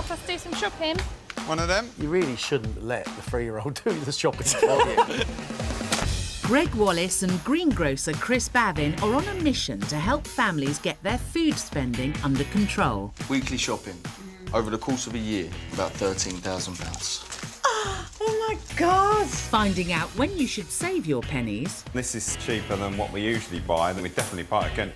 help us do some shopping? One of them? You really shouldn't let the 3-year-old do the shopping for you. Gregg, Wallace and greengrocer Chris Bavin are on a mission to help families get their food spending under control. Weekly shopping, over the course of a year, about £13,000. Oh my God! Finding out when you should save your pennies. This is cheaper than what we usually buy, then we definitely buy it again.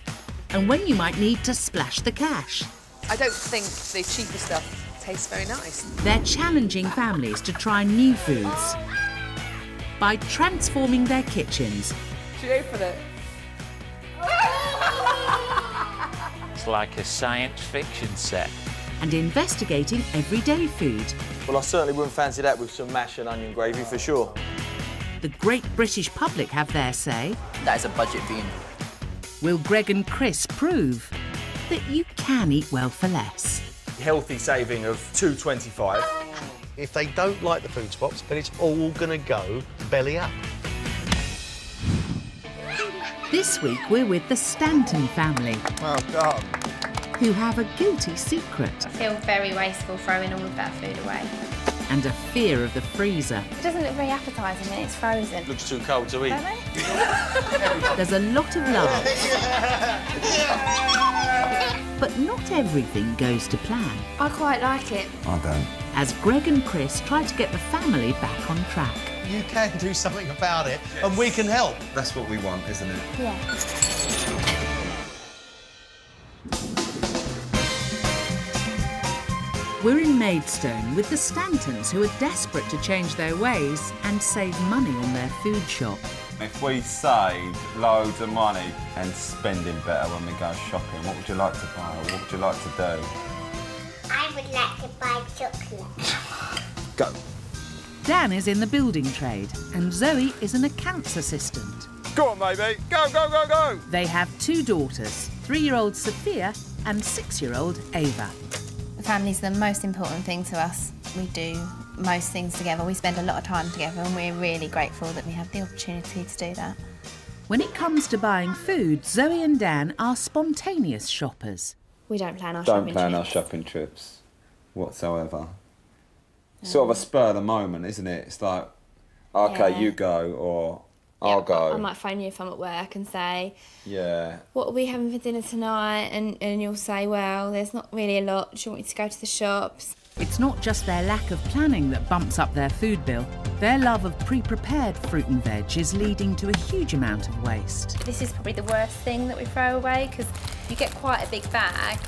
And when you might need to splash the cash. I don't think the cheaper stuff tastes very nice. They're challenging families to try new foods by transforming their kitchens. Should you open it? It's like a science fiction set. And investigating everyday food. Well, I certainly wouldn't fancy that with some mash and onion gravy for sure. The great British public have their say. That is a budget bean. Will Gregg and Chris prove that you can eat well for less? Healthy saving of £2.25. If they don't like the food swaps, then it's all going to go belly up. This week we're with the Stanton family, Well done. who have a guilty secret I feel very wasteful throwing all of that food away. and a fear of the freezer. It doesn't look very appetising when it's frozen. Looks too cold to eat. Don't they? There's a lot of love. But not everything goes to plan, I quite like it. I don't. as Gregg and Chris try to get the family back on track. You can do something about it, and we can help. That's what we want, isn't it? Yeah. We're in Maidstone with the Stantons, who are desperate to change their ways and save money on their food shop. If we save loads of money and spending better when we go shopping, what would you like to buy or what would you like to do? I would like to buy chocolate. Go. Dan is in the building trade and Zoe is an accounts assistant. Go on, baby. Go, go, go, go. They have 2 daughters, 3-year-old Sophia and 6-year-old Ava. The family's the most important thing to us. We do most things together. We spend a lot of time together and we're really grateful that we have the opportunity to do that. When it comes to buying food, Zoe and Dan are spontaneous shoppers. We don't plan our Don't shopping plan our trips. shopping trips whatsoever. Sort of a spur of the moment, isn't it? It's like, OK, Yeah. you go or I'll go. I might phone you if I'm at work and say, Yeah. what are we having for dinner tonight? And you'll say, well, there's not really a lot. Do you want me to go to the shops? It's not just their lack of planning that bumps up their food bill. Their love of pre-prepared fruit and veg is leading to a huge amount of waste. This is probably the worst thing that we throw away because you get quite a big bag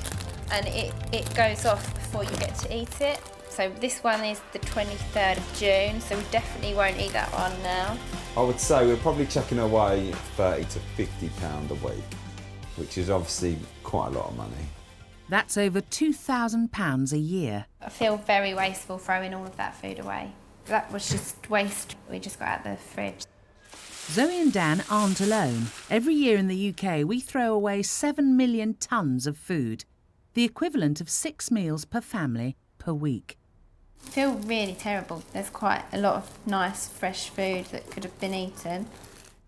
and it goes off before you get to eat it. So this one is the 23rd of June, so we definitely won't eat that one now. I would say we're probably chucking away £30 to £50 a week, which is obviously quite a lot of money. That's over £2,000 a year. I feel very wasteful throwing all of that food away. That was just waste. We just got out the fridge. Zoe and Dan aren't alone. Every year in the UK, we throw away 7 million tonnes of food, the equivalent of 6 meals per family per week. I feel really terrible. There's quite a lot of nice fresh food that could have been eaten.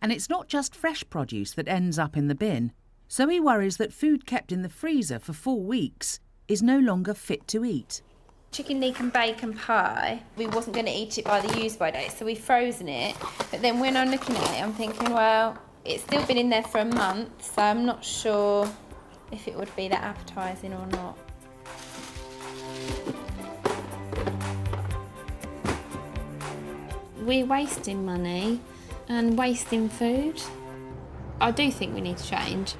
And it's not just fresh produce that ends up in the bin. Zoe worries that food kept in the freezer for 4 weeks is no longer fit to eat. Chicken leek and bacon pie, we wasn't going to eat it by the use-by date, so we've frozen it. But then when I'm looking at it, I'm thinking, well, it's still been in there for a month, so I'm not sure if it would be that appetising or not. We're wasting money and wasting food. I do think we need to change.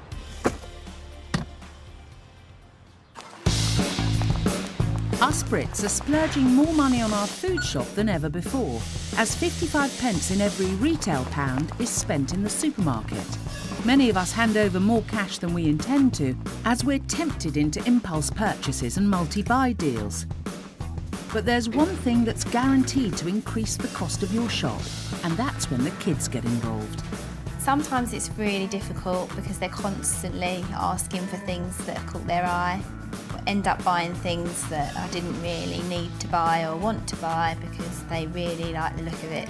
Us Brits are splurging more money on our food shop than ever before, as 55 pence in every retail pound is spent in the supermarket. Many of us hand over more cash than we intend to, as we're tempted into impulse purchases and multi-buy deals. But there's one thing that's guaranteed to increase the cost of your shop, and that's when the kids get involved. Sometimes it's really difficult because they're constantly asking for things that have caught their eye. End up buying things that I didn't really need to buy or want to buy because they really like the look of it.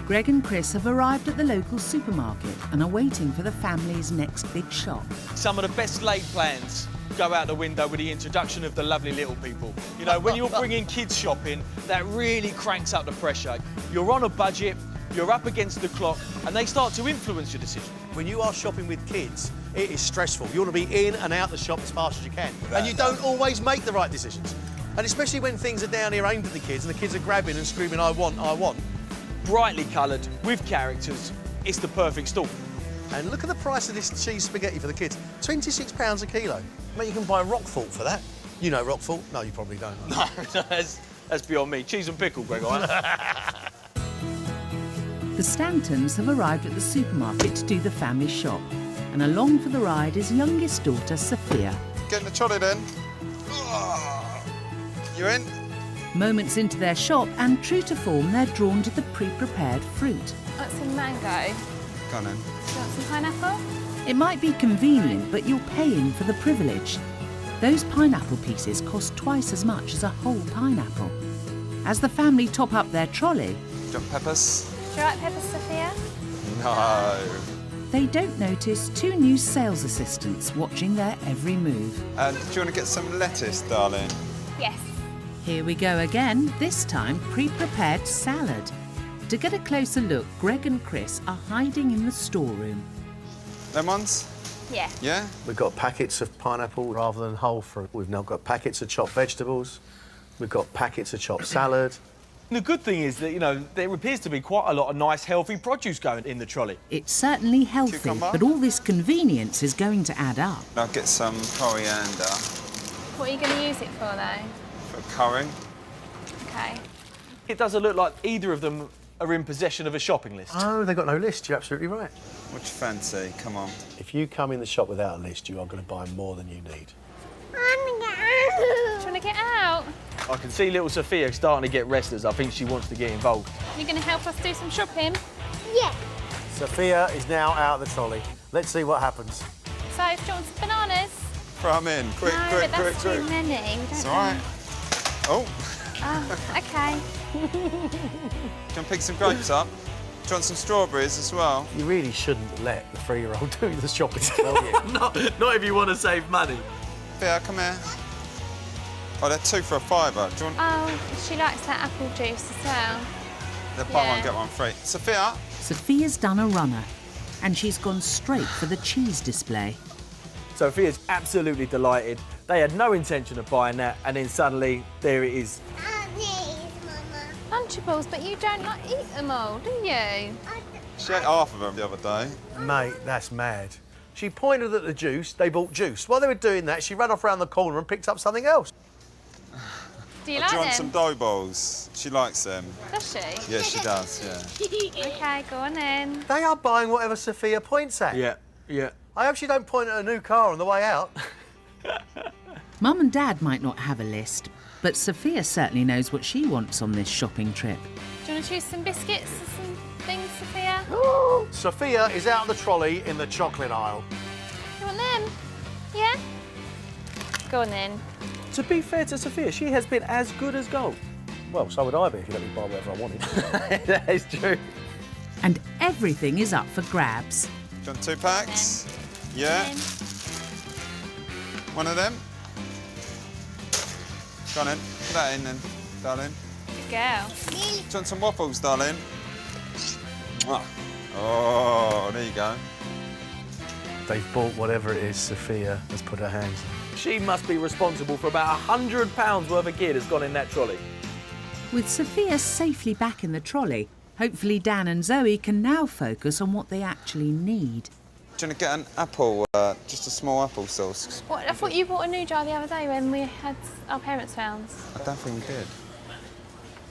Gregg and Chris have arrived at the local supermarket and are waiting for the family's next big shop. Some of the best laid plans go out the window with the introduction of the lovely little people. You know, when you're bringing kids shopping, that really cranks up the pressure. You're on a budget, you're up against the clock, and they start to influence your decision. When you are shopping with kids, it is stressful. You want to be in and out the shop as fast as you can. And you don't always make the right decisions. And especially when things are down here aimed at the kids and the kids are grabbing and screaming, I want, I want. Brightly coloured, with characters, it's the perfect store. And look at the price of this cheese spaghetti for the kids. £26 a kilo. Mate, you can buy Roquefort for that. You know Roquefort? No, you probably don't. No, that's beyond me. Cheese and pickle, Gregg, The Stantons have arrived at the supermarket to do the family shop. And along for the ride is youngest daughter, Sophia. Getting the trolley then. You in? Moments into their shop, and true to form, they're drawn to the pre-prepared fruit. Want some mango? Go on then. Do you want some pineapple? It might be convenient, but you're paying for the privilege. Those pineapple pieces cost twice as much as a whole pineapple. As the family top up their trolley... Do you want peppers? Do you like peppers, Sophia? No. They don't notice two new sales assistants watching their every move. Do you want to get some lettuce, darling? Yes. Here we go again, this time pre-prepared salad. To get a closer look, Gregg and Chris are hiding in the storeroom. Lemons? Yeah. Yeah? We've got packets of pineapple rather than whole fruit. We've now got packets of chopped vegetables. We've got packets of chopped salad. The good thing is that, you know, there appears to be quite a lot of nice, healthy produce going in the trolley. It's certainly healthy, Cucumber? but all this convenience is going to add up. I'll get some coriander What are you going to use it for, though? for curry. Okay. It doesn't look like either of them are in possession of a shopping list. Oh, they've got no list. You're absolutely right. What do you fancy? Come on. If you come in the shop without a list, you are going to buy more than you need. Do you want to get out? I can see little Sophia starting to get restless. I think she wants to get involved. You're going to help us do some shopping? Yeah. Sophia is now out of the trolley. Let's see what happens. So, do you want some bananas? Throw 'em in. Quick, No, quick, but quick, that's quick. too many. We don't It's all right. Oh. Oh, OK. Do you want to pick some grapes up? Do you want some strawberries as well? You really shouldn't let the 3-year-old do the shopping for you. Not if you want to save money. Sophia, come here. Oh, they're 2 for a £5. Do you want... Oh, she likes that apple juice as well. They're buy Yeah. one, get one free. Sophia? Sophia's done a runner, and she's gone straight for the cheese display. Sophia's absolutely delighted. They had no intention of buying that, and then suddenly, there it is. Lunchables, but you don't like eat them all, do you? She ate half of them the other day. Mate, that's mad. She pointed at the juice, they bought juice. While they were doing that, she ran off round the corner and picked up something else. Do you Do like you want them? some dough balls? She likes them. Does she? Yeah, she does, yeah. OK, go on then. They are buying whatever Sophia points at. Yeah. I hope she don't point at a new car on the way out. Mum and Dad might not have a list, but Sophia certainly knows what she wants on this shopping trip. Do you want to choose some biscuits or some things, Sophia? Sophia is out of the trolley in the chocolate aisle. You want them? Yeah? Go on then. To be fair to Sophia, she has been as good as gold. Well, so would I be if you let me buy whatever I wanted. That is true. And everything is up for grabs. Do you want 2 packs? Yeah. Then. One of them? Go on then. Put that in then, darling. Good girl. Do you want some waffles, darling? Mwah. Oh, there you go. They've bought whatever it is Sophia has put her hands on. She must be responsible for about £100 worth of gear that's gone in that trolley. With Sophia safely back in the trolley, hopefully Dan and Zoe can now focus on what they actually need. Do you want to get an apple, just a small apple sauce? What? I thought you bought a new jar the other day when we had our parents' rounds. I don't think we did.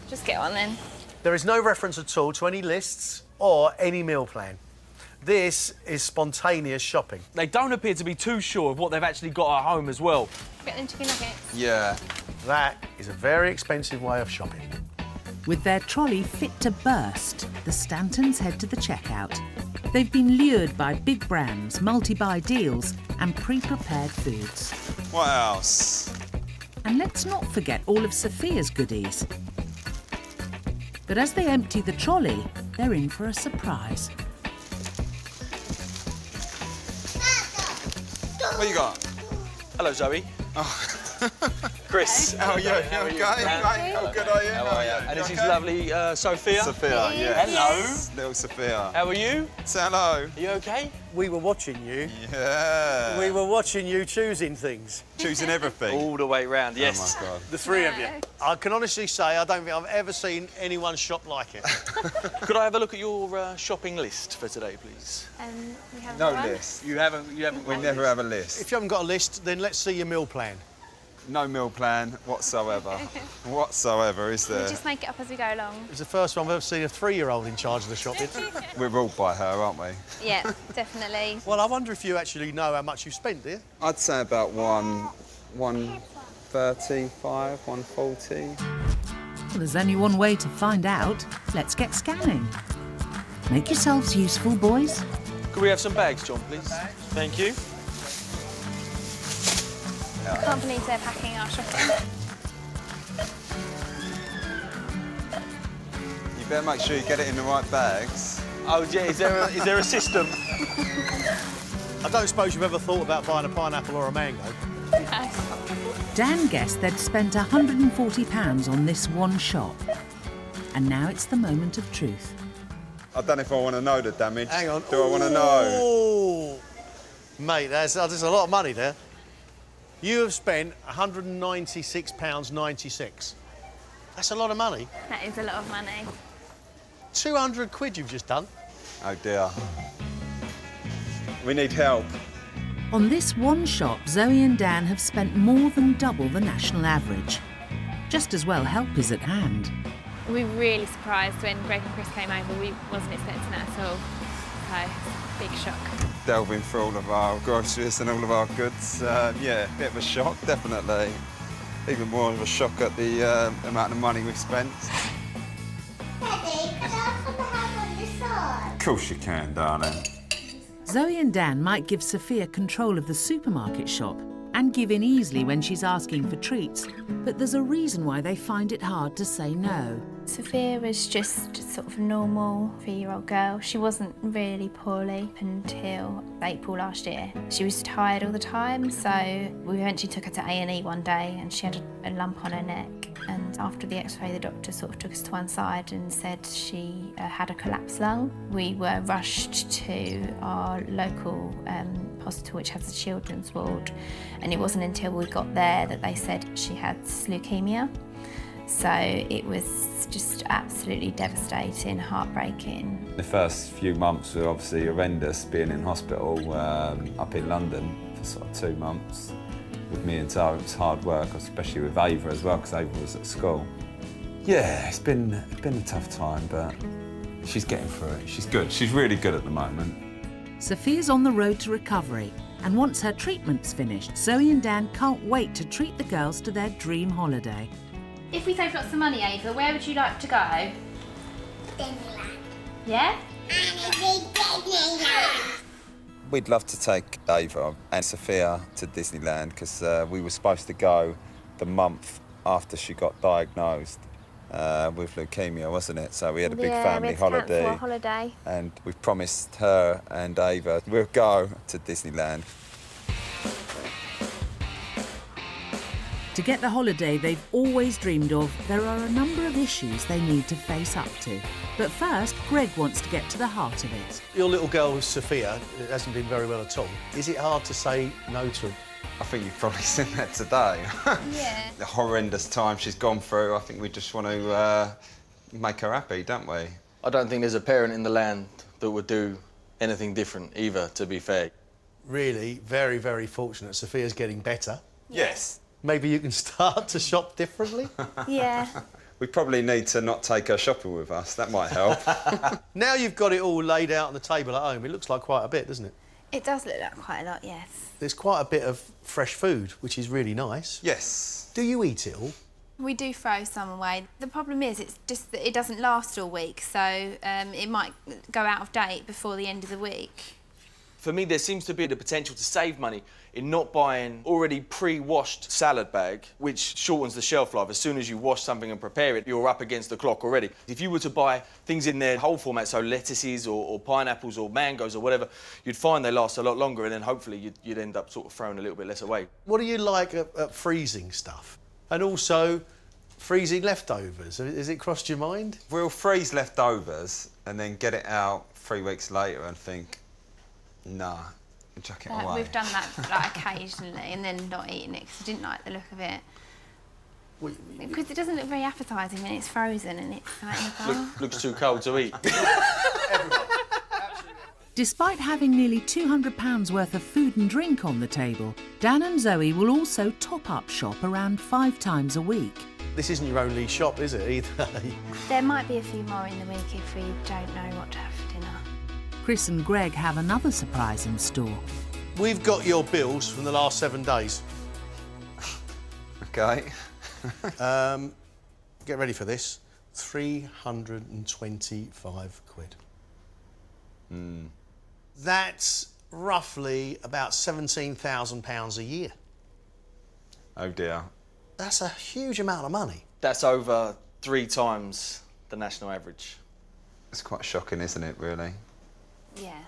Just get one then. There is no reference at all to any lists or any meal plan. This is spontaneous shopping. They don't appear to be too sure of what they've actually got at home as well. Get them chicken nuggets. Yeah. That is a very expensive way of shopping. With their trolley fit to burst, the Stantons head to the checkout. They've been lured by big brands, multi-buy deals and pre-prepared foods. What else? And let's not forget all of Sophia's goodies. But as they empty the trolley, they're in for a surprise. What you got? Hello, Zoe. Chris. How are you? How are you? Okay, mate. How good are you? How are you? And this is lovely Sophia. Sophia, yeah. Hello. Little Sophia. How are you? Say hello. Are you okay? We were watching you. Yeah. We were watching you choosing things. Choosing everything. All the way round, yes. Oh, my God. The three of you. I can honestly say I don't think I've ever seen anyone shop like it. Could I have a look at your shopping list for today, please? We have No one. list. You haven't. We never have a list. If you haven't got a list, then let's see your meal plan. No meal plan whatsoever. Whatsoever, is We there? just make it up as we go along. It's the first time I've ever seen a 3-year-old in charge of the shopping. We're ruled by her, aren't we? Yeah, definitely. Well, I wonder if you actually know how much you've spent, do you? I'd say about 135, 140. Well, there's only one way to find out. Let's get scanning. Make yourselves useful, boys. Could we have some bags, John, please? Thank you. I can't believe they're packing our shopping. You better make sure you get it in the right bags. Oh, yeah, is there a system? I don't suppose you've ever thought about buying a pineapple or a mango. Dan guessed they'd spent £140 on this one shop. And now it's the moment of truth. I don't know if I want to know the damage. Hang on. Do I want to know? Oh, mate, there's a lot of money there. You have spent £196.96. That's a lot of money. That is a lot of money. 200 quid you've just done. Oh dear. We need help. On this one shop, Zoe and Dan have spent more than double the national average. Just as well help is at hand. We were really surprised when Greg and Chris came over. We wasn't expecting that at all. So, big shock. Delving through all of our groceries and all of our goods. Yeah, a bit of a shock, definitely. Even more of a shock at the amount of money we've spent. Daddy, can I have some ham on the side? Of course you can, darling. Zoe and Dan might give Sophia control of the supermarket shop and give in easily when she's asking for treats, but there's a reason why they find it hard to say no. Sophia was just sort of a normal 3-year-old girl. She wasn't really poorly until April last year. She was tired all the time, so we eventually took her to A&E one day and she had a lump on her neck. And after the x-ray, the doctor sort of took us to one side and said she had a collapsed lung. We were rushed to our local hospital, which has a children's ward, and it wasn't until we got there that they said she had leukemia. So it was just absolutely devastating, heartbreaking. The first few months were obviously horrendous, being in hospital up in London for sort of 2 months. With me and Tara, it was hard work, especially with Ava as well, because Ava was at school. Yeah, it's been a tough time, but she's getting through it. She's good. She's really good at the moment. Sophia's on the road to recovery, and once her treatment's finished, Zoe and Dan can't wait to treat the girls to their dream holiday. If we save lots of money, Ava, where would you like to go? Disneyland. Yeah? Disneyland. We'd love to take Ava and Sophia to Disneyland because we were supposed to go the month after she got diagnosed with leukemia, wasn't it? So we had a big family holiday. And we promised her and Ava we'll go to Disneyland. To get the holiday they've always dreamed of, there are a number of issues they need to face up to. But first, Gregg wants to get to the heart of it. Your little girl, Sophia, hasn't been very well at all. Is it hard to say no to her? I think you've probably seen that today. Yeah. The horrendous time she's gone through. I think we just want to make her happy, don't we? I don't think there's a parent in the land that would do anything different either, to be fair. Really, very, very fortunate. Sophia's getting better. Yes. Maybe you can start to shop differently? Yeah. We probably need to not take her shopping with us. That might help. Now you've got it all laid out on the table at home, it looks like quite a bit, doesn't it? It does look like quite a lot, yes. There's quite a bit of fresh food, which is really nice. Yes. Do you eat it all? We do throw some away. The problem is it's just that it doesn't last all week, so it might go out of date before the end of the week. For me, there seems to be the potential to save money in not buying already pre-washed salad bag, which shortens the shelf life. As soon as you wash something and prepare it, you're up against the clock already. If you were to buy things in their whole format, so lettuces or pineapples or mangoes or whatever, you'd find they last a lot longer, and then hopefully you'd end up sort of throwing a little bit less away. What do you like at freezing stuff? And also freezing leftovers. Has it crossed your mind? We'll freeze leftovers and then get it out 3 weeks later and think, nah, chuck it away. We've done that like, occasionally and then not eating it because I didn't like the look of it. Because it doesn't look very appetising when it's frozen and it's like in a bar. Looks too cold to eat. Despite having nearly £200 worth of food and drink on the table, Dan and Zoe will also top-up shop around 5 times a week. This isn't your only shop, is it, either? There might be a few more in the week if we don't know what to have for dinner. Chris and Greg have another surprise in store. We've got your bills from the last 7 days. OK. Get ready for this. 325 quid. That's roughly about £17,000 a year. Oh dear. That's a huge amount of money. That's over 3 times the national average. It's quite shocking, isn't it, really? Yeah.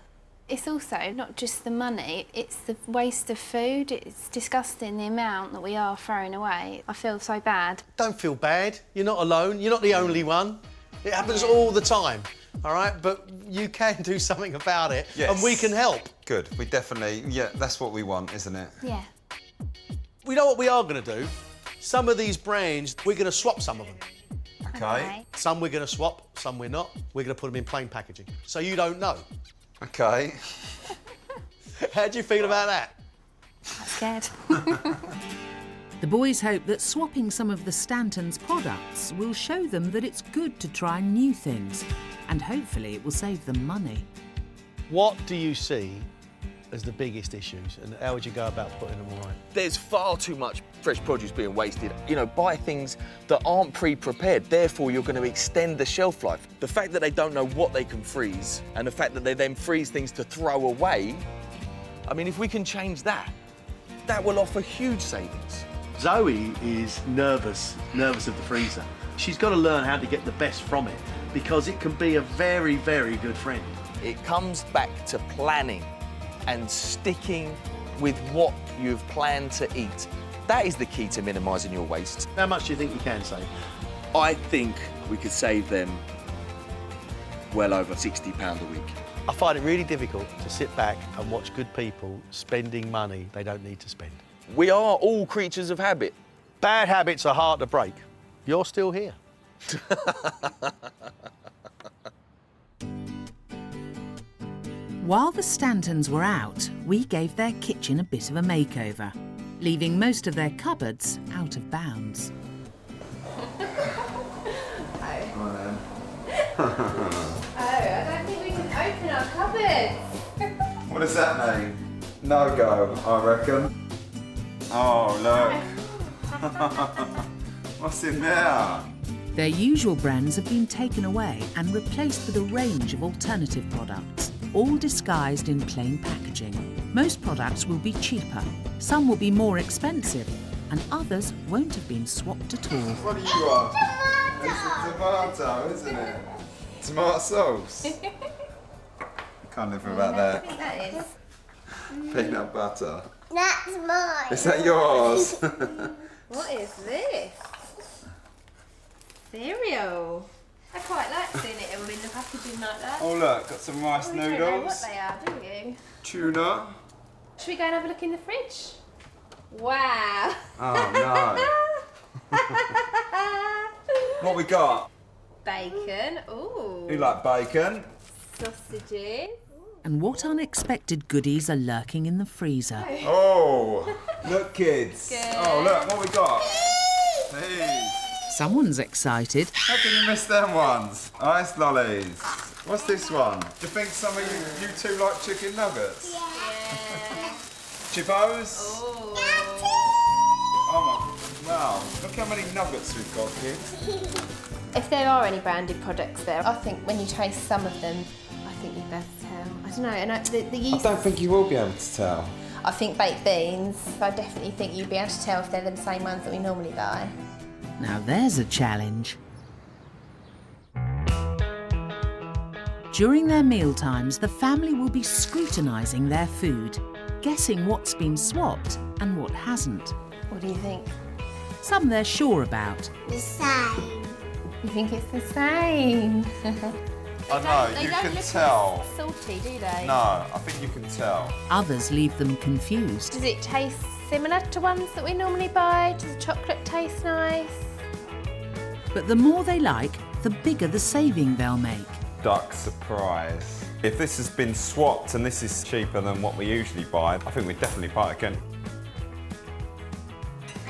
It's also not just the money, it's the waste of food. It's disgusting the amount that we are throwing away. I feel so bad. Don't feel bad. You're not alone. You're not the only one. It happens all the time, all right? But you can do something about it, yes. And we can help. Good. We definitely, yeah, that's what we want, isn't it? Yeah. We know what we are going to do. Some of these brands, we're going to swap some of them. OK. Some we're going to swap, some we're not. We're going to put them in plain packaging, so you don't know. OK. How do you feel about that? I'm scared. The boys hope that swapping some of the Stantons products will show them that it's good to try new things, and hopefully it will save them money. What do you see as the biggest issues, and how would you go about putting them all right? There's far too much fresh produce being wasted. You know, buy things that aren't pre-prepared, therefore you're going to extend the shelf life. The fact that they don't know what they can freeze, and the fact that they then freeze things to throw away, I mean, if we can change that, that will offer huge savings. Zoe is nervous of the freezer. She's got to learn how to get the best from it, because it can be a very, very good friend. It comes back to planning and sticking with what you've planned to eat. That is the key to minimising your waste. How much do you think you can save? I think we could save them well over £60 a week. I find it really difficult to sit back and watch good people spending money they don't need to spend. We are all creatures of habit. Bad habits are hard to break. You're still here. While the Stantons were out, we gave their kitchen a bit of a makeover, leaving most of their cupboards out of bounds. I don't think we can open our cupboards. What does that mean? No go, I reckon. Oh, look. What's in there? Their usual brands have been taken away and replaced with a range of alternative products, all disguised in plain packaging. Most products will be cheaper, some will be more expensive, and others won't have been swapped at all. What do you want? It's a tomato, isn't it? Tomato sauce. Can't live without I that. think that is. Peanut butter. That's mine. Is that yours? What is this? Cereal. I quite like seeing it all in the packaging like that. Oh look, got some rice You don't know what noodles. they are, do you? Tuna. Should we go and have a look in the fridge? Wow. Oh no. What we got? Bacon. Ooh. You like bacon? Sausages. And what unexpected goodies are lurking in the freezer? Oh, look kids. Good. Oh look, what we got? Please. Someone's excited. How can you miss them ones? Ice lollies. What's this one? Do you think some of you two like chicken nuggets? Yeah. Chippos? Oh. Oh my, wow. Look how many nuggets we've got, kids. If there are any branded products there, I think when you taste some of them, I think you'd better tell. I don't know, and the I yeast... don't think you will be able to tell. I think baked beans, I definitely think you'd be able to tell if they're the same ones that we normally buy. Now there's a challenge. During their mealtimes, the family will be scrutinising their food, guessing what's been swapped and what hasn't. What do you think? Some they're sure about. The same. You think it's the same? I know, They you don't can look tell. as salty, do they? No, I think you can tell. Others leave them confused. Does it taste similar to ones that we normally buy? Does the chocolate taste nice? But the more they like, the bigger the saving they'll make. Duck surprise. If this has been swapped and this is cheaper than what we usually buy, I think we'd definitely buy it again.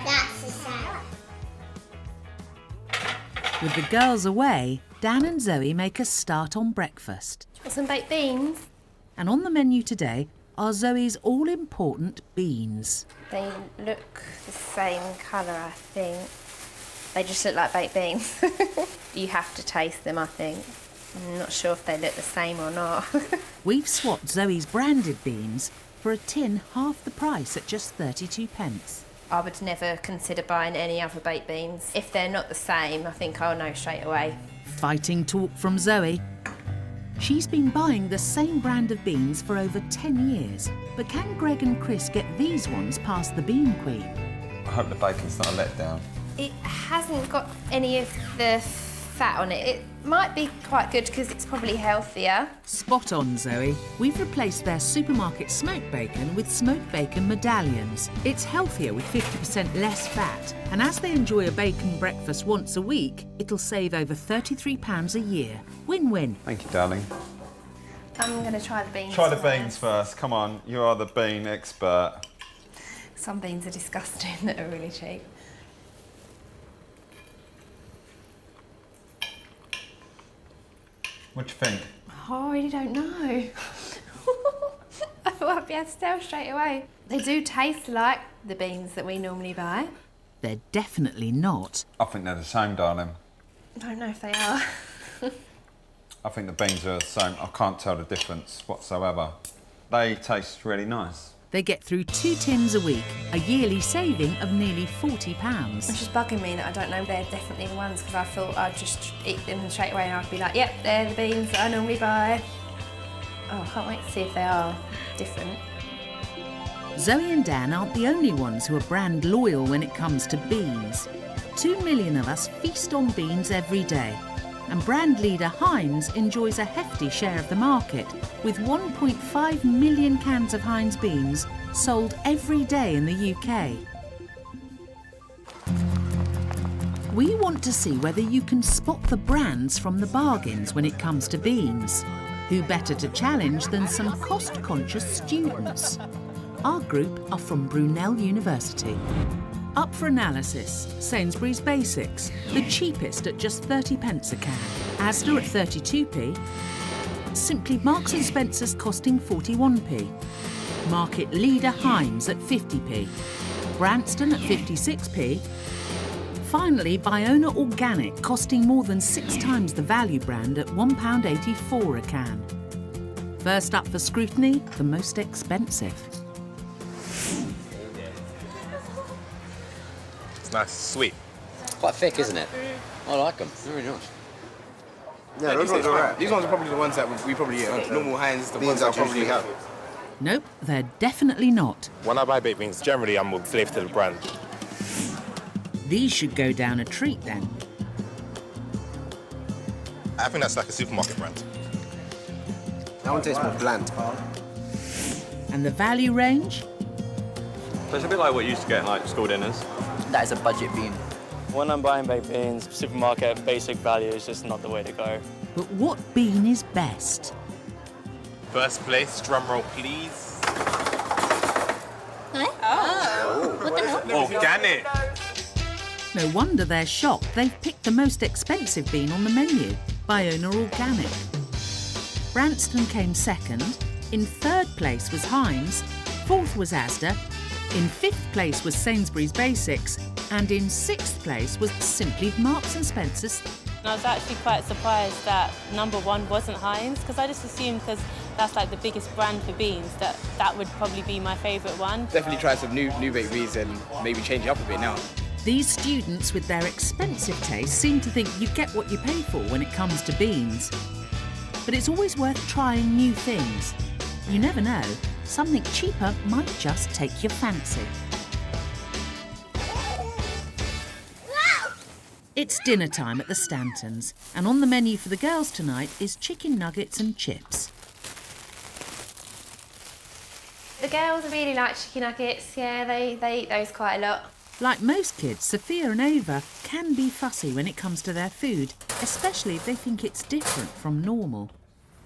That's the same. With the girls away, Dan and Zoe make a start on breakfast. Want some baked beans? And on the menu today are Zoe's all-important beans. They look the same colour, I think. They just look like baked beans. You have to taste them, I think. I'm not sure if they look the same or not. We've swapped Zoe's branded beans for a tin half the price at just 32p. I would never consider buying any other baked beans. If they're not the same, I think I'll know straight away. Fighting talk from Zoe. She's been buying the same brand of beans for over 10 years. But can Greg and Chris get these ones past the Bean Queen? I hope the bacon's not a letdown. It hasn't got any of the fat on it. It might be quite good because it's probably healthier. Spot on, Zoe. We've replaced their supermarket smoked bacon with smoked bacon medallions. It's healthier with 50% less fat. And as they enjoy a bacon breakfast once a week, it'll save over £33 a year. Win-win. Thank you, darling. I'm going to try the beans. Try the beans first. Come on, you are the bean expert. Some beans are disgusting that are really cheap. What do you think? Oh, I really don't know. I thought I'd be able to tell straight away. They do taste like the beans that we normally buy. They're definitely not. I think they're the same, darling. I don't know if they are. I think the beans are the same. I can't tell the difference whatsoever. They taste really nice. They get through 2 tins a week, a yearly saving of nearly £40. It's just bugging me that I don't know they're definitely the ones because I thought I'd just eat them straight away and I'd be like, yep, they're the beans that I normally buy. Oh, I can't wait to see if they are different. Zoe and Dan aren't the only ones who are brand loyal when it comes to beans. 2 million of us feast on beans every day. And brand leader Heinz enjoys a hefty share of the market, with 1.5 million cans of Heinz beans sold every day in the UK. We want to see whether you can spot the brands from the bargains when it comes to beans. Who better to challenge than some cost-conscious students? Our group are from Brunel University. Up for analysis, Sainsbury's Basics, the cheapest at just 30p a can. Asda at 32p. Simply Marks & Spencer's costing 41p. Market leader Heinz at 50p. Branston at 56p. Finally, Biona Organic costing more than 6 times the value brand at £1.84 a can. First up for scrutiny, the most expensive. Nice, sweet. Quite thick, isn't it? I like them. Very nice. Yeah, those ones are alright. These ones are probably the ones that we probably eat. Normal Heinz, the ones I probably have. Nope, they're definitely not. When I buy baked beans, generally I'm a slave to the brand. These should go down a treat then. I think that's like a supermarket brand. That one tastes more bland. And the value range? So it's a bit like what you used to get in like school dinners. That is a budget bean. When I'm buying baked beans, supermarket basic value is just not the way to go. But what bean is best? First place, drum roll please. Organic. No wonder they're shocked. They've picked the most expensive bean on the menu, Biona Organic. Branston came second. In third place was Heinz. Fourth was Asda. In fifth place was Sainsbury's Basics. And in sixth place was simply Marks & Spencer's. I was actually quite surprised that number one wasn't Heinz, because I just assumed because That's like the biggest brand for beans. That would probably be my favourite one. Definitely try some new baked beans and maybe change it up a bit now. These students with their expensive taste seem to think you get what you pay for when it comes to beans. But it's always worth trying new things. You never know, something cheaper might just take your fancy. It's dinner time at the Stantons, and on the menu for the girls tonight is chicken nuggets and chips. The girls really like chicken nuggets, yeah, they eat those quite a lot. Like most kids, Sophia and Ava can be fussy when it comes to their food, especially if they think it's different from normal.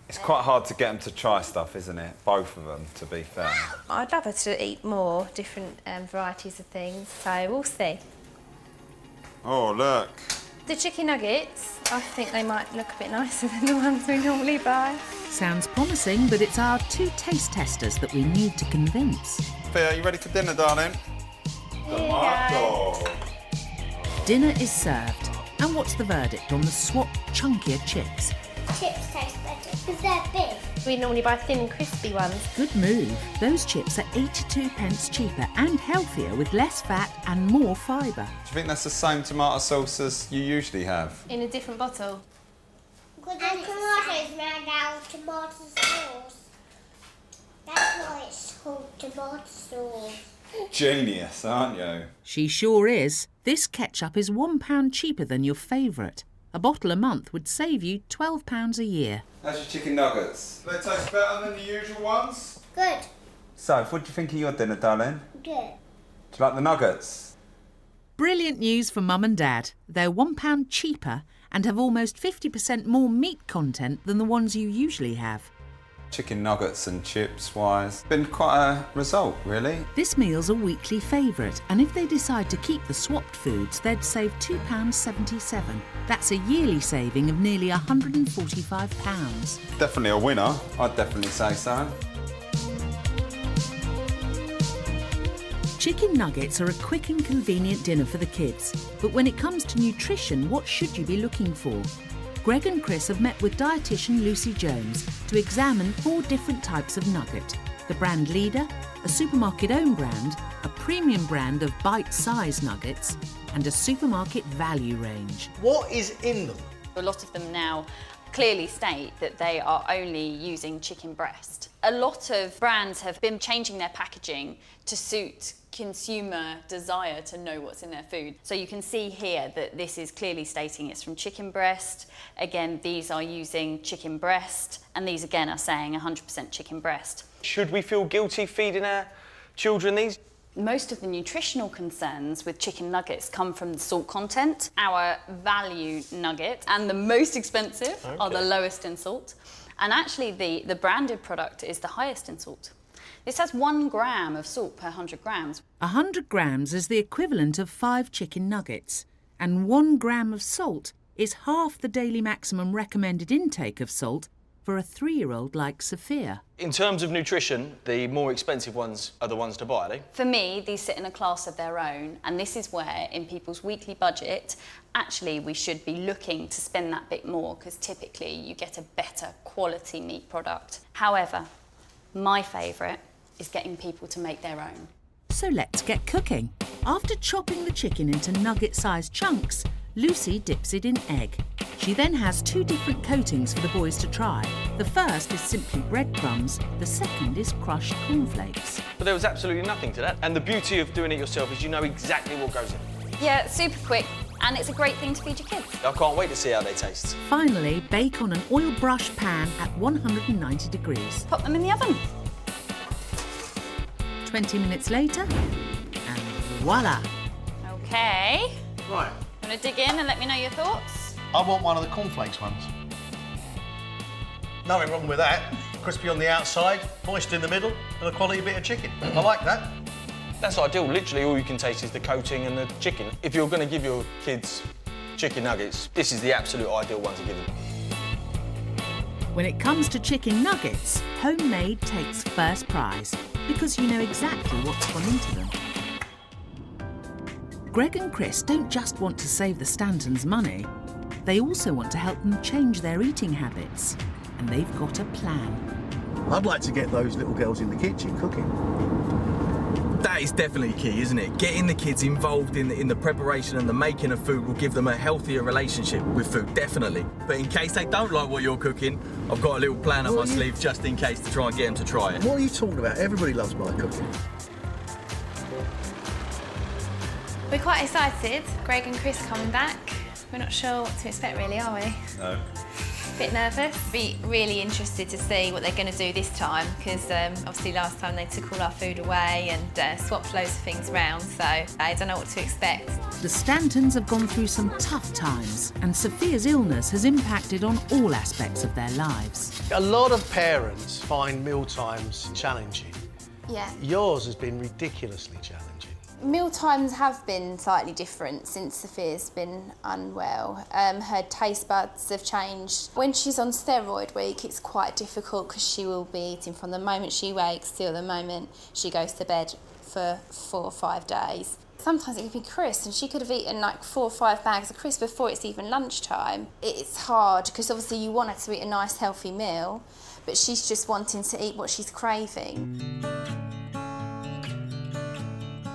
It's quite hard to get them to try stuff, isn't it? Both of them, to be fair. I'd love her to eat more different varieties of things, so we'll see. Oh, look. The chicken nuggets, I think they might look a bit nicer than the ones we normally buy. Sounds promising, but it's our two taste testers that we need to convince. Sophia, are you ready for dinner, darling? Tomato. Dinner is served. And what's the verdict on the swapped chunkier chips? Chips taste better because they're big. We normally buy thin and crispy ones. Good move. Those chips are 82p cheaper and healthier with less fat and more fibre. Do you think that's the same tomato sauce as you usually have? In a different bottle. And tomatoes ran out of tomato sauce. That's why it's called tomato sauce. Genius, aren't you? She sure is. This ketchup is £1 cheaper than your favourite. A bottle a month would save you £12 a year. How's your chicken nuggets? Do they taste better than the usual ones? Good. So, what do you think of your dinner, darling? Good. Do you like the nuggets? Brilliant news for Mum and Dad. They're £1 cheaper and have almost 50% more meat content than the ones you usually have. Chicken nuggets and chips-wise, been quite a result, really. This meal's a weekly favourite, and if they decide to keep the swapped foods, they'd save £2.77. That's a yearly saving of nearly £145. Definitely a winner, I'd definitely say so. Chicken nuggets are a quick and convenient dinner for the kids, but when it comes to nutrition, what should you be looking for? Gregg and Chris have met with dietitian Lucy Jones to examine 4 different types of nugget. The brand leader, a supermarket own brand, a premium brand of bite-sized nuggets, and a supermarket value range. What is in them? A lot of them now clearly state that they are only using chicken breast. A lot of brands have been changing their packaging to suit consumer desire to know what's in their food. So you can see here that this is clearly stating it's from chicken breast. Again, these are using chicken breast, and these again are saying 100% chicken breast. Should we feel guilty feeding our children these? Most of the nutritional concerns with chicken nuggets come from the salt content. Our value nugget and the most expensive are the lowest in salt. And actually the branded product is the highest in salt. This has 1 gram of salt per 100 grams. 100 grams is the equivalent of 5 chicken nuggets, and 1 gram of salt is half the daily maximum recommended intake of salt for a 3-year-old like Sophia. In terms of nutrition, the more expensive ones are the ones to buy, are they? For me, these sit in a class of their own, and this is where, in people's weekly budget, actually we should be looking to spend that bit more, because typically you get a better quality meat product. However, my favourite is getting people to make their own. So let's get cooking. After chopping the chicken into nugget-sized chunks, Lucy dips it in egg. She then has 2 different coatings for the boys to try. The first is simply breadcrumbs, the second is crushed cornflakes. But there was absolutely nothing to that. And the beauty of doing it yourself is you know exactly what goes in. Yeah, super quick, and it's a great thing to feed your kids. I can't wait to see how they taste. Finally, bake on an oil brush pan at 190 degrees. Pop them in the oven. 20 minutes later, and voila. Okay. Right. Want to dig in and let me know your thoughts? I want one of the cornflakes ones. Nothing wrong with that. Crispy on the outside, moist in the middle, and a quality bit of chicken. I like that. That's ideal. Literally all you can taste is the coating and the chicken. If you're going to give your kids chicken nuggets, this is the absolute ideal one to give them. When it comes to chicken nuggets, homemade takes first prize because you know exactly what's gone into them. Gregg and Chris don't just want to save the Stantons money, they also want to help them change their eating habits. And they've got a plan. I'd like to get those little girls in the kitchen cooking. That is definitely key, isn't it? Getting the kids involved in the preparation and the making of food will give them a healthier relationship with food, definitely. But in case they don't like what you're cooking, I've got a little plan up my sleeve just in case to try and get them to try it. What are you talking about? Everybody loves my cooking. We're quite excited. Gregg and Chris coming back. We're not sure what to expect really, are we? No. Bit nervous. Be really interested to see what they're going to do this time because obviously last time they took all our food away and swapped loads of things around, so I don't know what to expect. The Stantons have gone through some tough times and Sophia's illness has impacted on all aspects of their lives. A lot of parents find mealtimes challenging. Yeah. Yours has been ridiculously challenging. Meal times have been slightly different since Sophia's been unwell. Her taste buds have changed. When she's on steroid week, it's quite difficult because she will be eating from the moment she wakes till the moment she goes to bed for 4 or 5 days. Sometimes it can be crisps, and she could have eaten like 4 or 5 bags of crisps before it's even lunchtime. It's hard because obviously you want her to eat a nice healthy meal, but she's just wanting to eat what she's craving.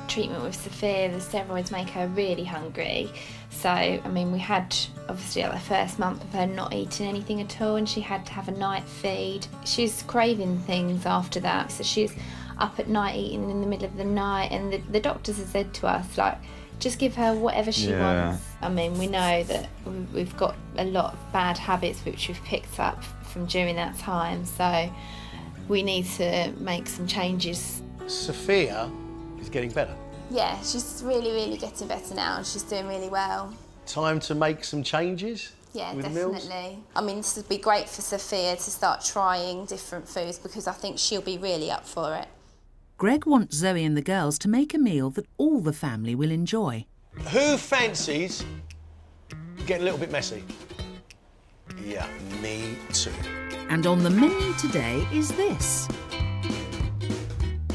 Treatment with Sophia, the steroids make her really hungry. So, I mean, we had obviously like the first month of her not eating anything at all and she had to have a night feed. She's craving things after that. So she's up at night eating in the middle of the night and the doctors have said to us, like, just give her whatever she wants. I mean, we know that we've got a lot of bad habits which we've picked up from during that time. So we need to make some changes. Sophia is getting better. Yeah, she's really, really getting better now and she's doing really well. Time to make some changes? Yeah, with definitely. Meals? I mean, this would be great for Sophia to start trying different foods because I think she'll be really up for it. Gregg wants Zoe and the girls to make a meal that all the family will enjoy. Who fancies getting a little bit messy? Yeah, me too. And on the menu today is this.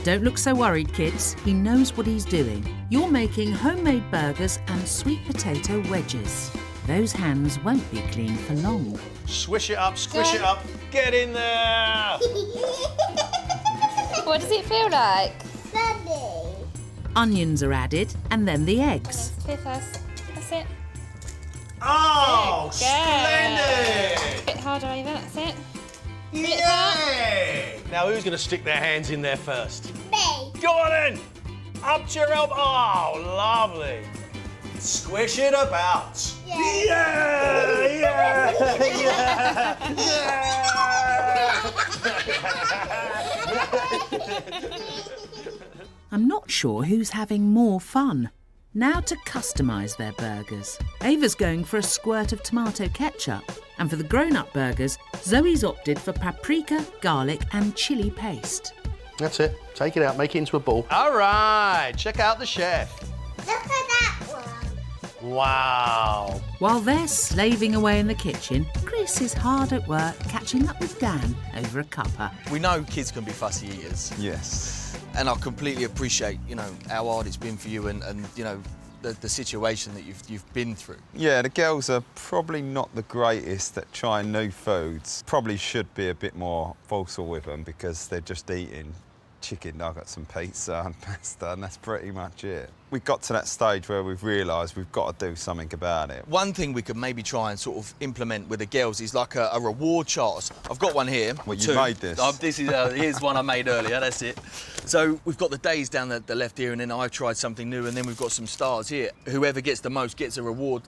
Don't look so worried, kids. He knows what he's doing. You're making homemade burgers and sweet potato wedges. Those hands won't be clean for long. Swish it up, squish it up. Get in there! What does it feel like? Funny. Onions are added and then the eggs. Here first. That's it. Oh, Good. splendid! Bit harder over, that's it. Yay! Now who's going to stick their hands in there first? Me. Go on then! Up to your elbow. Oh, lovely. Squish it about. Yeah! Yeah! I'm not sure who's having more fun. Now to customise their burgers. Ava's going for a squirt of tomato ketchup. And for the grown-up burgers, Zoe's opted for paprika, garlic and chilli paste. That's it. Take it out, make it into a ball. All right, check out the chef. Look at that one. Wow. While they're slaving away in the kitchen, Chris is hard at work catching up with Dan over a cuppa. We know kids can be fussy eaters. Yes. And I completely appreciate, you know, how hard it's been for you and you know, the situation that you've been through. Yeah, the girls are probably not the greatest at trying new foods. Probably should be a bit more forceful with them because they're just eating chicken nuggets and pizza and pasta and that's pretty much it. We got to that stage where we've realised we've got to do something about it. One thing we could maybe try and sort of implement with the girls is like a reward chart. I've got one here. Well, you made this. This is here's one I made earlier, that's it. So we've got the days down the left here and then I've tried something new and then we've got some stars here. Whoever gets the most gets a reward.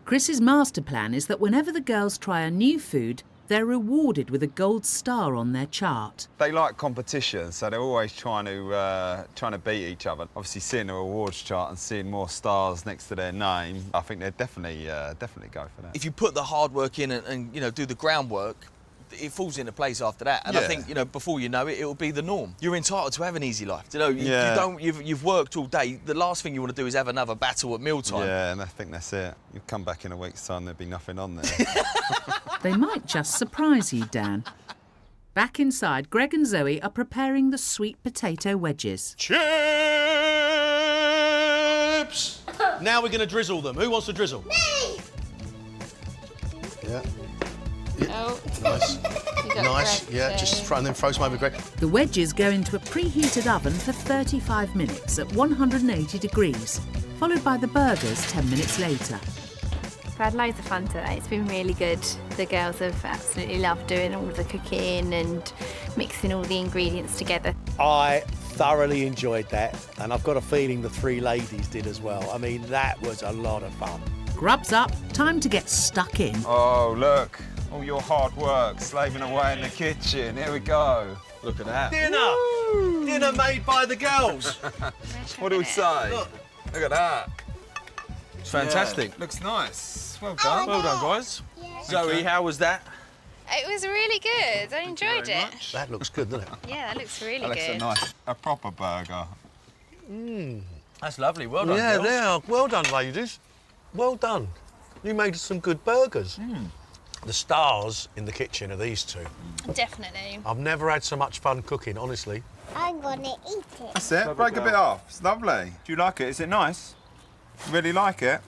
Chris's master plan is that whenever the girls try a new food, they're rewarded with a gold star on their chart. They like competition, so they're always trying to beat each other. Obviously, seeing a rewards chart and seeing more stars next to their name, I think they'd definitely go for that. If you put the hard work in and you know, do the groundwork, it falls into place after that. And I think, you know, before you know it, it'll be the norm. You're entitled to have an easy life. You know, you've worked all day. The last thing you want to do is have another battle at mealtime. Yeah, and I think that's it. You come back in a week's time, there'll be nothing on there. They might just surprise you, Dan. Back inside, Gregg and Zoe are preparing the sweet potato wedges. Chips! Now we're going to drizzle them. Who wants to drizzle? Me. Yeah. Oh. Nice. Nice, yeah, just throw them frozen over Greg. The wedges go into a preheated oven for 35 minutes at 180 degrees, followed by the burgers 10 minutes later. We've had loads of fun today. It's been really good. The girls have absolutely loved doing all the cooking and mixing all the ingredients together. I thoroughly enjoyed that, and I've got a feeling the three ladies did as well. I mean, that was a lot of fun. Grubs up, time to get stuck in. Oh, look. All your hard work, slaving away in the kitchen. Here we go. Look at that. Dinner! Woo! Dinner made by the girls. What do we say? Look at that. It's fantastic. Yeah, looks nice. Well done. Well done, guys. Zoe, how was that? It was really good. I enjoyed it. That looks good, doesn't it? Yeah, that looks really That good. looks a proper burger. That's lovely. Well done, Yeah, girls. they are. Well done, ladies. Well done. You made us some good burgers. The stars in the kitchen are these two. Definitely. I've never had so much fun cooking, honestly. I'm gonna eat it. That's it. Break a bit off. It's lovely. Do you like it? Is it nice? Really like it?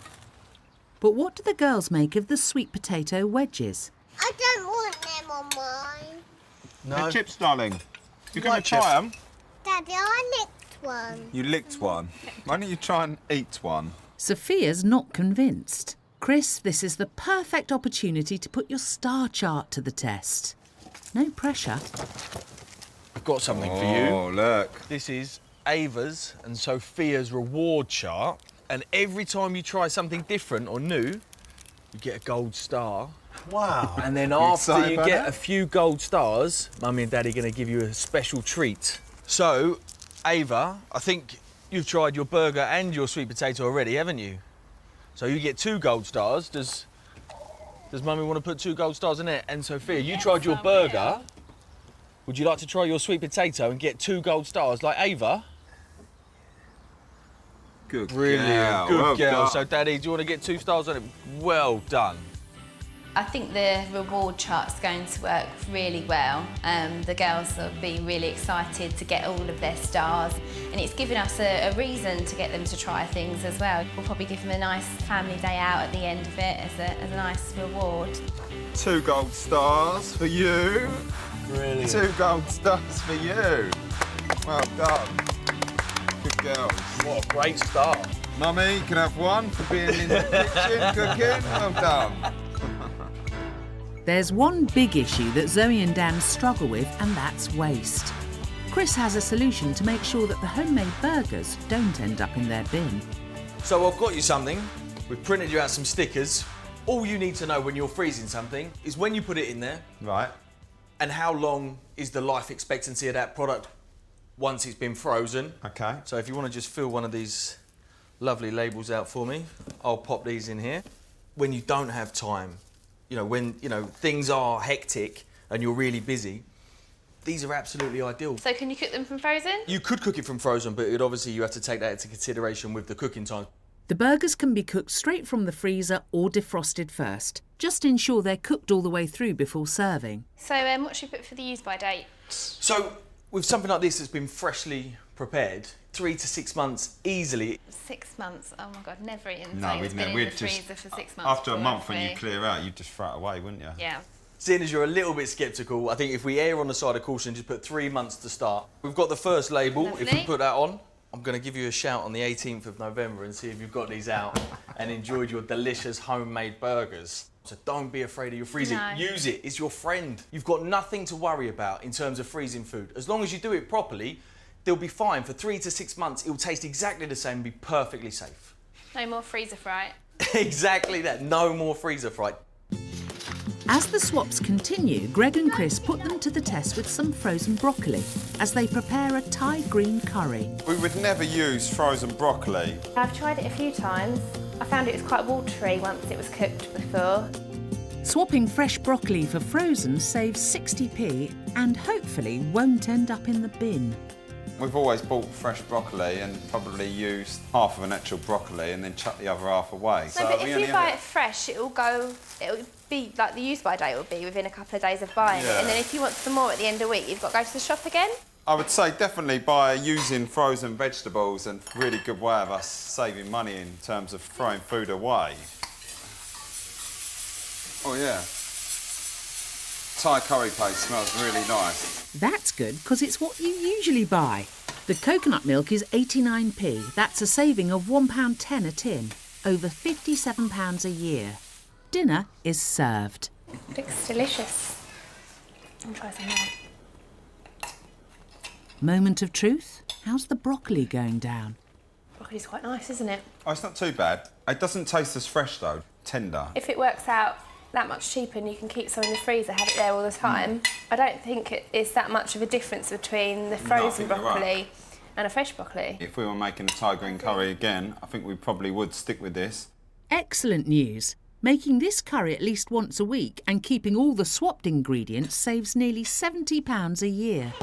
But what do the girls make of the sweet potato wedges? I don't want them on mine. No. They're chips, darling. You're going like to try them? Daddy, I licked one. You licked one. Why don't you try and eat one? Sophia's not convinced. Chris, this is the perfect opportunity to put your star chart to the test. No pressure. I've got something for you. Oh, look. This is Ava's and Sophia's reward chart. And every time you try something different or new, you get a gold star. Wow. And then You after excited you by get that? a few gold stars, Mummy and Daddy are going to give you a special treat. So, Ava, I think you've tried your burger and your sweet potato already, haven't you? So you get 2 gold stars. Does Mummy want to put 2 gold stars in it? And Sophia, you tried your burger. Would you like to try your sweet potato and get 2 gold stars like Ava? Good Brilliant. girl. Good Well girl. done. So, Daddy, do you want to get 2 stars on it? Well done. I think the reward chart's going to work really well. The girls will be really excited to get all of their stars, and it's given us a reason to get them to try things as well. We'll probably give them a nice family day out at the end of it as a nice reward. 2 gold stars for you. Brilliant. 2 gold stars for you. Well done. Good girls. What a great start. Mummy, you can have 1 for being in the kitchen cooking. Well done. There's one big issue that Zoe and Dan struggle with, and that's waste. Chris has a solution to make sure that the homemade burgers don't end up in their bin. So I've got you something. We've printed you out some stickers. All you need to know when you're freezing something is when you put it in there. Right. And how long is the life expectancy of that product once it's been frozen. Okay. So if you want to just fill one of these lovely labels out for me, I'll pop these in here. When you don't have time, when things are hectic and you're really busy, these are absolutely ideal. So can you cook them from frozen? You could cook it from frozen, but obviously you have to take that into consideration with the cooking time. The burgers can be cooked straight from the freezer or defrosted first. Just ensure they're cooked all the way through before serving. So what should we put for the use by date? So with something like this that's been freshly prepared, 3 to 6 months easily. 6 months? Oh my God, never eaten. No, It's been in the freezer for 6 months. After a month before, when you haven't we? clear out, you'd just throw it away, wouldn't you? Yeah. Seeing as you're a little bit sceptical, I think if we err on the side of caution, just put 3 months to start. We've got the first label. If we Lovely. put that on, I'm going to give you a shout on the 18th of November and see if you've got these out and enjoyed your delicious homemade burgers. So don't be afraid of your freezing. No. Use it. It's your friend. You've got nothing to worry about in terms of freezing food. As long as you do it properly, they'll be fine. For 3 to 6 months, it'll taste exactly the same and be perfectly safe. No more freezer fright. Exactly that. No more freezer fright. As the swaps continue, Greg and Chris put them to the test with some frozen broccoli as they prepare a Thai green curry. We would never use frozen broccoli. I've tried it a few times. I found it was quite watery once it was cooked before. Swapping fresh broccoli for frozen saves 60p and hopefully won't end up in the bin. We've always bought fresh broccoli and probably used half of an actual broccoli and then chuck the other half away. No, but we if only you buy ever- it fresh, it'll be like the use by date will be within a couple of days of buying it. Yeah. And then if you want some more at the end of the week, you've got to go to the shop again. I would say definitely by using frozen vegetables, and really good way of us saving money in terms of throwing food away. Oh yeah. Thai curry paste smells really nice. That's good, because it's what you usually buy. The coconut milk is 89p. That's a saving of £1.10 a tin. Over £57 a year. Dinner is served. Looks delicious. I'll try some more. Moment of truth. How's the broccoli going down? Broccoli's quite nice, isn't it? Oh, it's not too bad. It doesn't taste as fresh though, tender. If it works out that much cheaper and you can keep some in the freezer, have it there all the time, I don't think it is that much of a difference between the frozen broccoli and a fresh broccoli. If we were making a Thai green curry again, I think we probably would stick with this. Excellent news. Making this curry at least once a week and keeping all the swapped ingredients saves nearly £70 a year.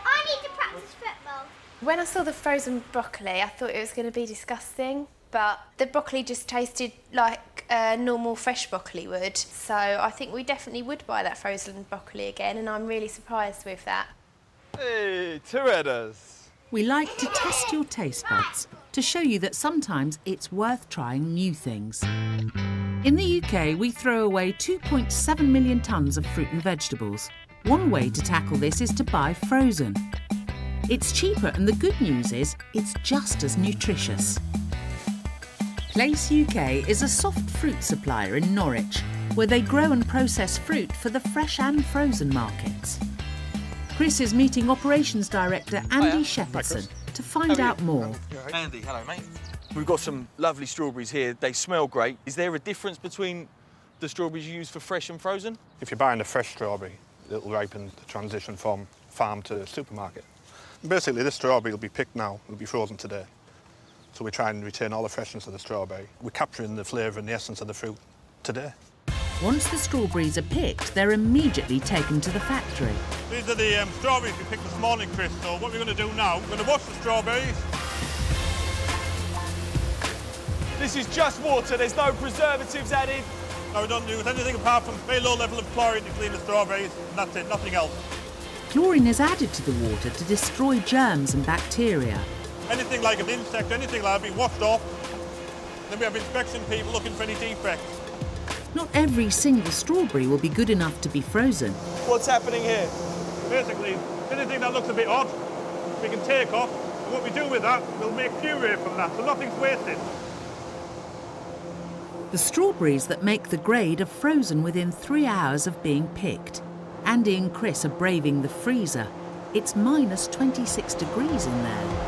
I need to practice football. When I saw the frozen broccoli, I thought it was going to be disgusting, but the broccoli just tasted like normal fresh broccoli would. So I think we definitely would buy that frozen broccoli again, and I'm really surprised with that. Hey, two headers. We like to test your taste buds to show you that sometimes it's worth trying new things. In the UK, we throw away 2.7 million tonnes of fruit and vegetables. One way to tackle this is to buy frozen. It's cheaper, and the good news is it's just as nutritious. Place UK is a soft fruit supplier in Norwich, where they grow and process fruit for the fresh and frozen markets. Chris is meeting Operations Director Andy Shepherdson to find out more. Andy, hello, mate. We've got some lovely strawberries here. They smell great. Is there a difference between the strawberries you use for fresh and frozen? If you're buying a fresh strawberry, it'll ripen the transition from farm to supermarket. Basically, this strawberry will be picked now, it'll be frozen today. So we try and retain all the freshness of the strawberry. We're capturing the flavour and the essence of the fruit today. Once the strawberries are picked, they're immediately taken to the factory. These are the strawberries we picked this morning, Chris. So what we're going to do now, we're going to wash the strawberries. This is just water, there's no preservatives added. No, we don't use anything apart from very low level of chlorine to clean the strawberries, and that's it, nothing else. Chlorine is added to the water to destroy germs and bacteria. Anything like an insect, anything like that, be washed off. Then we have inspection people looking for any defects. Not every single strawberry will be good enough to be frozen. What's happening here? Basically, anything that looks a bit odd, we can take off, and what we do with that, we'll make puree from that, so nothing's wasted. The strawberries that make the grade are frozen within 3 hours of being picked. Andy and Chris are braving the freezer. It's minus 26 degrees in there.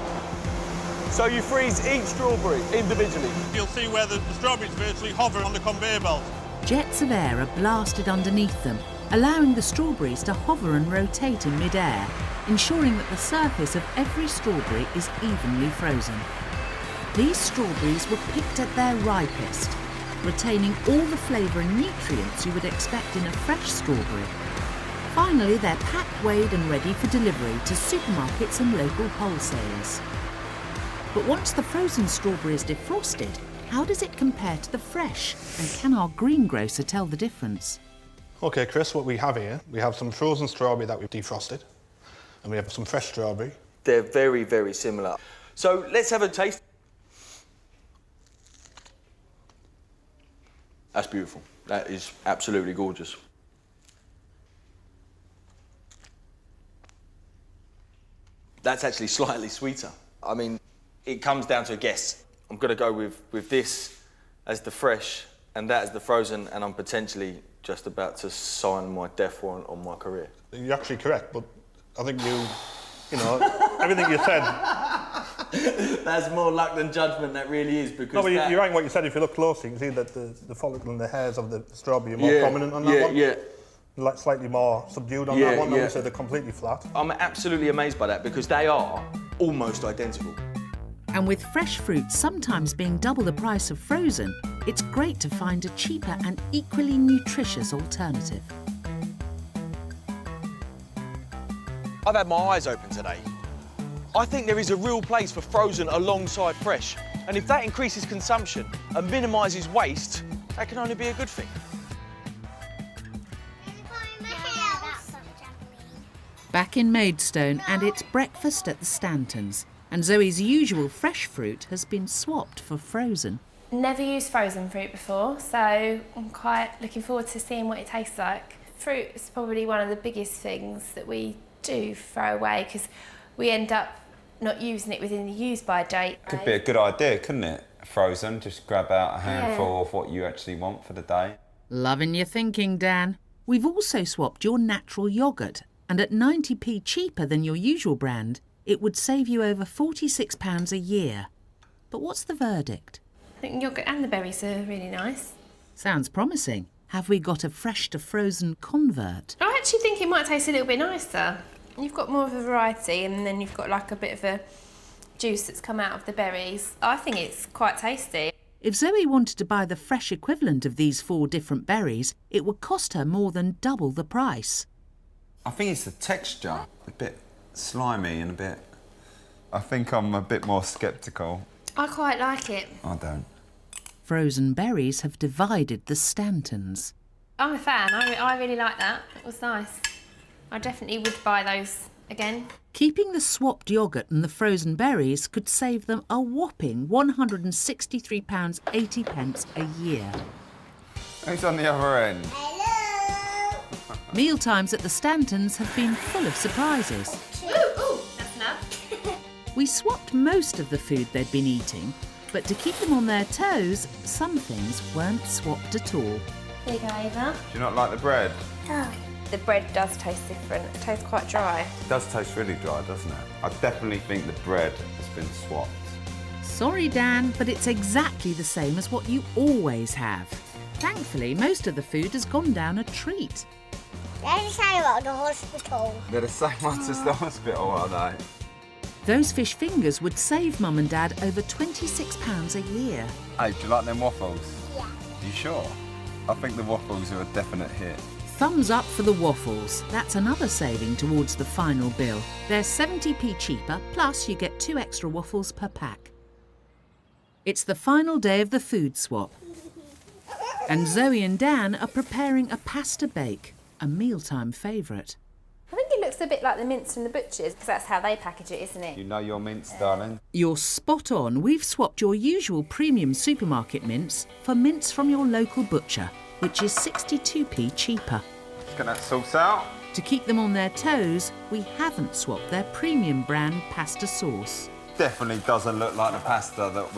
So you freeze each strawberry individually? You'll see where the strawberries virtually hover on the conveyor belt. Jets of air are blasted underneath them, allowing the strawberries to hover and rotate in mid-air, ensuring that the surface of every strawberry is evenly frozen. These strawberries were picked at their ripest, retaining all the flavour and nutrients you would expect in a fresh strawberry. Finally, they're packed, weighed and ready for delivery to supermarkets and local wholesalers. But once the frozen strawberry is defrosted, how does it compare to the fresh? And can our greengrocer tell the difference? OK, Chris, what we have here, we have some frozen strawberry that we've defrosted, and we have some fresh strawberry. They're very, very similar. So let's have a taste. That's beautiful. That is absolutely gorgeous. That's actually slightly sweeter. I mean, it comes down to a guess. I'm going to go with this as the fresh and that as the frozen, and I'm potentially just about to sign my death warrant on my career. You're actually correct, but I think you know, everything you said... That's more luck than judgment, that really is, because No, but you're right in what you said. If you look closely, you can see that the follicle and the hairs of the strawberry are more prominent on that one. Yeah. Like slightly more subdued on that one, so they're completely flat. I'm absolutely amazed by that, because they are almost identical. And with fresh fruit sometimes being double the price of frozen, it's great to find a cheaper and equally nutritious alternative. I've had my eyes open today. I think there is a real place for frozen alongside fresh. And if that increases consumption and minimises waste, that can only be a good thing. Back in Maidstone, and it's breakfast at the Stantons. And Zoe's usual fresh fruit has been swapped for frozen. Never used frozen fruit before, so I'm quite looking forward to seeing what it tastes like. Fruit's probably one of the biggest things that we do throw away because we end up not using it within the use-by date. Could be a good idea, couldn't it? Frozen, just grab out a handful of what you actually want for the day. Loving your thinking, Dan. We've also swapped your natural yoghurt, and at 90p cheaper than your usual brand, it would save you over £46 a year. But what's the verdict? I think yoghurt and the berries are really nice. Sounds promising. Have we got a fresh to frozen convert? I actually think it might taste a little bit nicer. You've got more of a variety and then you've got like a bit of a juice that's come out of the berries. I think it's quite tasty. If Zoe wanted to buy the fresh equivalent of these 4 different berries, it would cost her more than double the price. I think it's the texture, a bit slimy and a bit... I think I'm a bit more sceptical. I quite like it. I don't. Frozen berries have divided the Stantons. I'm a fan. I really like that. It was nice. I definitely would buy those again. Keeping the swapped yoghurt and the frozen berries could save them a whopping £163.80 a year. Who's on the other end? Mealtimes at the Stantons have been full of surprises. Ooh, that's enough. We swapped most of the food they'd been eating, but to keep them on their toes, some things weren't swapped at all. There you go, Ava. Do you not like the bread? Oh. The bread does taste different. It tastes quite dry. It does taste really dry, doesn't it? I definitely think the bread has been swapped. Sorry, Dan, but it's exactly the same as what you always have. Thankfully, most of the food has gone down a treat. They're the same at the hospital. They're the same ones as the hospital, are they? Those fish fingers would save Mum and Dad over £26 a year. Hey, do you like them waffles? Yeah. You sure? I think the waffles are a definite hit. Thumbs up for the waffles. That's another saving towards the final bill. They're 70p cheaper, plus you get 2 extra waffles per pack. It's the final day of the food swap. And Zoe and Dan are preparing a pasta bake, a mealtime favourite. I think it looks a bit like the mince from the butchers, because that's how they package it, isn't it? You know your mince, darling? You're spot on. We've swapped your usual premium supermarket mince for mince from your local butcher, which is 62p cheaper. Let's get that sauce out. To keep them on their toes, we haven't swapped their premium brand pasta sauce. Definitely doesn't look like the pasta that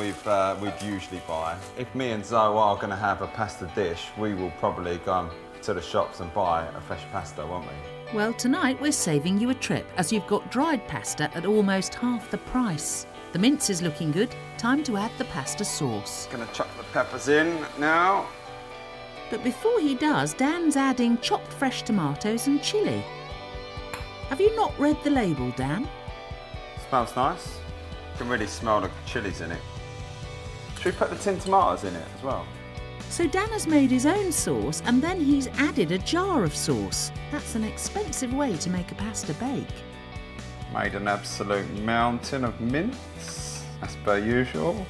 we'd usually buy. If me and Zoe are going to have a pasta dish, we will probably go to the shops and buy a fresh pasta, won't we? Well, tonight we're saving you a trip, as you've got dried pasta at almost half the price. The mince is looking good. Time to add the pasta sauce. Gonna chuck the peppers in now. But before he does, Dan's adding chopped fresh tomatoes and chilli. Have you not read the label, Dan? Smells nice. You can really smell the chillies in it. Should we put the tin tomatoes in it as well? So Dan has made his own sauce and then he's added a jar of sauce. That's an expensive way to make a pasta bake. Made an absolute mountain of mince, as per usual.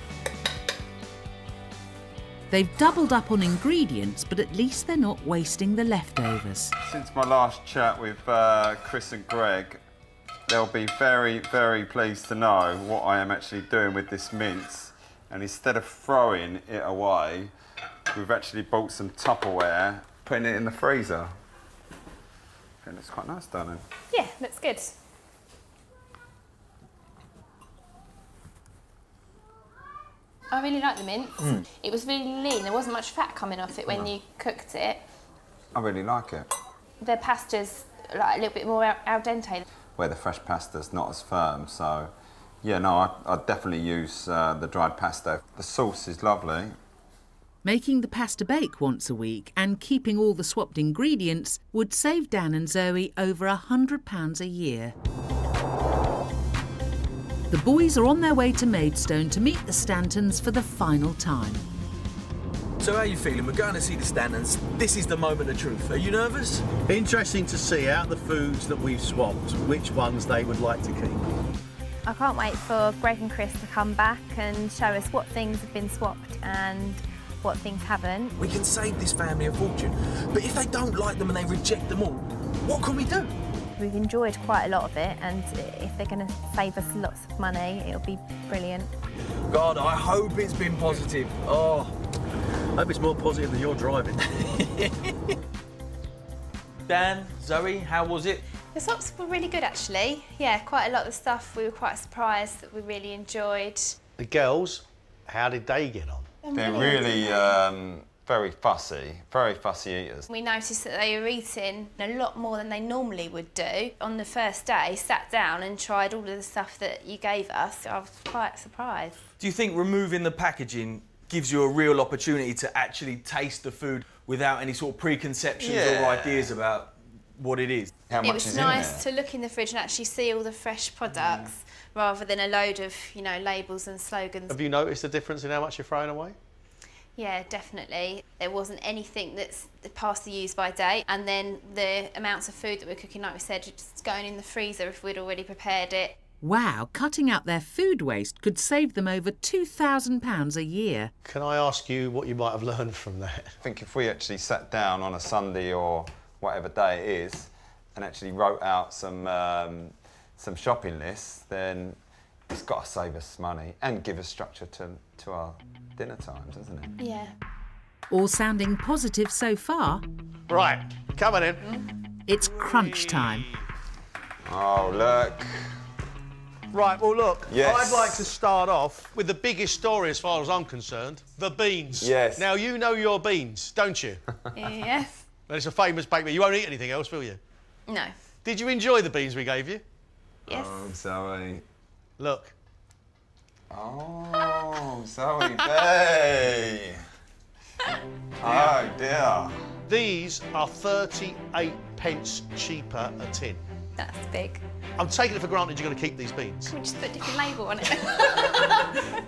They've doubled up on ingredients, but at least they're not wasting the leftovers. Since my last chat with Chris and Gregg, they'll be very, very pleased to know what I am actually doing with this mince. And instead of throwing it away, we've actually bought some Tupperware, putting it in the freezer. I think it's quite nice, darling. Yeah, looks good. I really like the mince. It was really lean. There wasn't much fat coming off it when you cooked it. I really like it. The pasta's like a little bit more al dente. Where the fresh pasta's not as firm, so yeah, no, I'd definitely use the dried pasta. The sauce is lovely. Making the pasta bake once a week and keeping all the swapped ingredients would save Dan and Zoe over £100 a year. The boys are on their way to Maidstone to meet the Stantons for the final time. So how are you feeling? We're going to see the Stantons. This is the moment of truth. Are you nervous? Interesting to see out the foods that we've swapped, which ones they would like to keep. I can't wait for Gregg and Chris to come back and show us what things have been swapped and what things haven't. We can save this family a fortune, but if they don't like them and they reject them all, what can we do? We've enjoyed quite a lot of it, and if they're going to save us lots of money, it'll be brilliant. God, I hope it's been positive. Oh, I hope it's more positive than you're driving. Dan, Zoe, how was it? The sops were really good, actually. Yeah, quite a lot of the stuff we were quite surprised that we really enjoyed. The girls, how did they get on? They're really very fussy eaters. We noticed that they were eating a lot more than they normally would do. On the first day, sat down and tried all of the stuff that you gave us. I was quite surprised. Do you think removing the packaging gives you a real opportunity to actually taste the food without any sort of preconceptions or ideas about what it is? How much it was nice to look in the fridge and actually see all the fresh products rather than a load of, you know, labels and slogans. Have you noticed a difference in how much you're throwing away? Yeah, definitely. There wasn't anything that's past the use-by date, and then the amounts of food that we're cooking, like we said, just going in the freezer if we'd already prepared it. Wow, cutting out their food waste could save them over £2,000 a year. Can I ask you what you might have learned from that? I think if we actually sat down on a Sunday or whatever day it is and actually wrote out some shopping lists, then it's got to save us money and give us structure to our dinner times, isn't it? Yeah. All sounding positive so far. Right, coming in. It's crunch time. Oh, look. Right, well, look, Yes. I'd like to start off with the biggest story as far as I'm concerned, the beans. Yes. Now, you know your beans, don't you? Yes. And it's a famous baked bean. You won't eat anything else, will you? No. Did you enjoy the beans we gave you? Yes. Oh, Zoe. Look. Oh, Zoe Bay. Oh, dear. These are 38 pence cheaper a tin. That's big. I'm taking it for granted you're going to keep these beans. We just put a different label on it.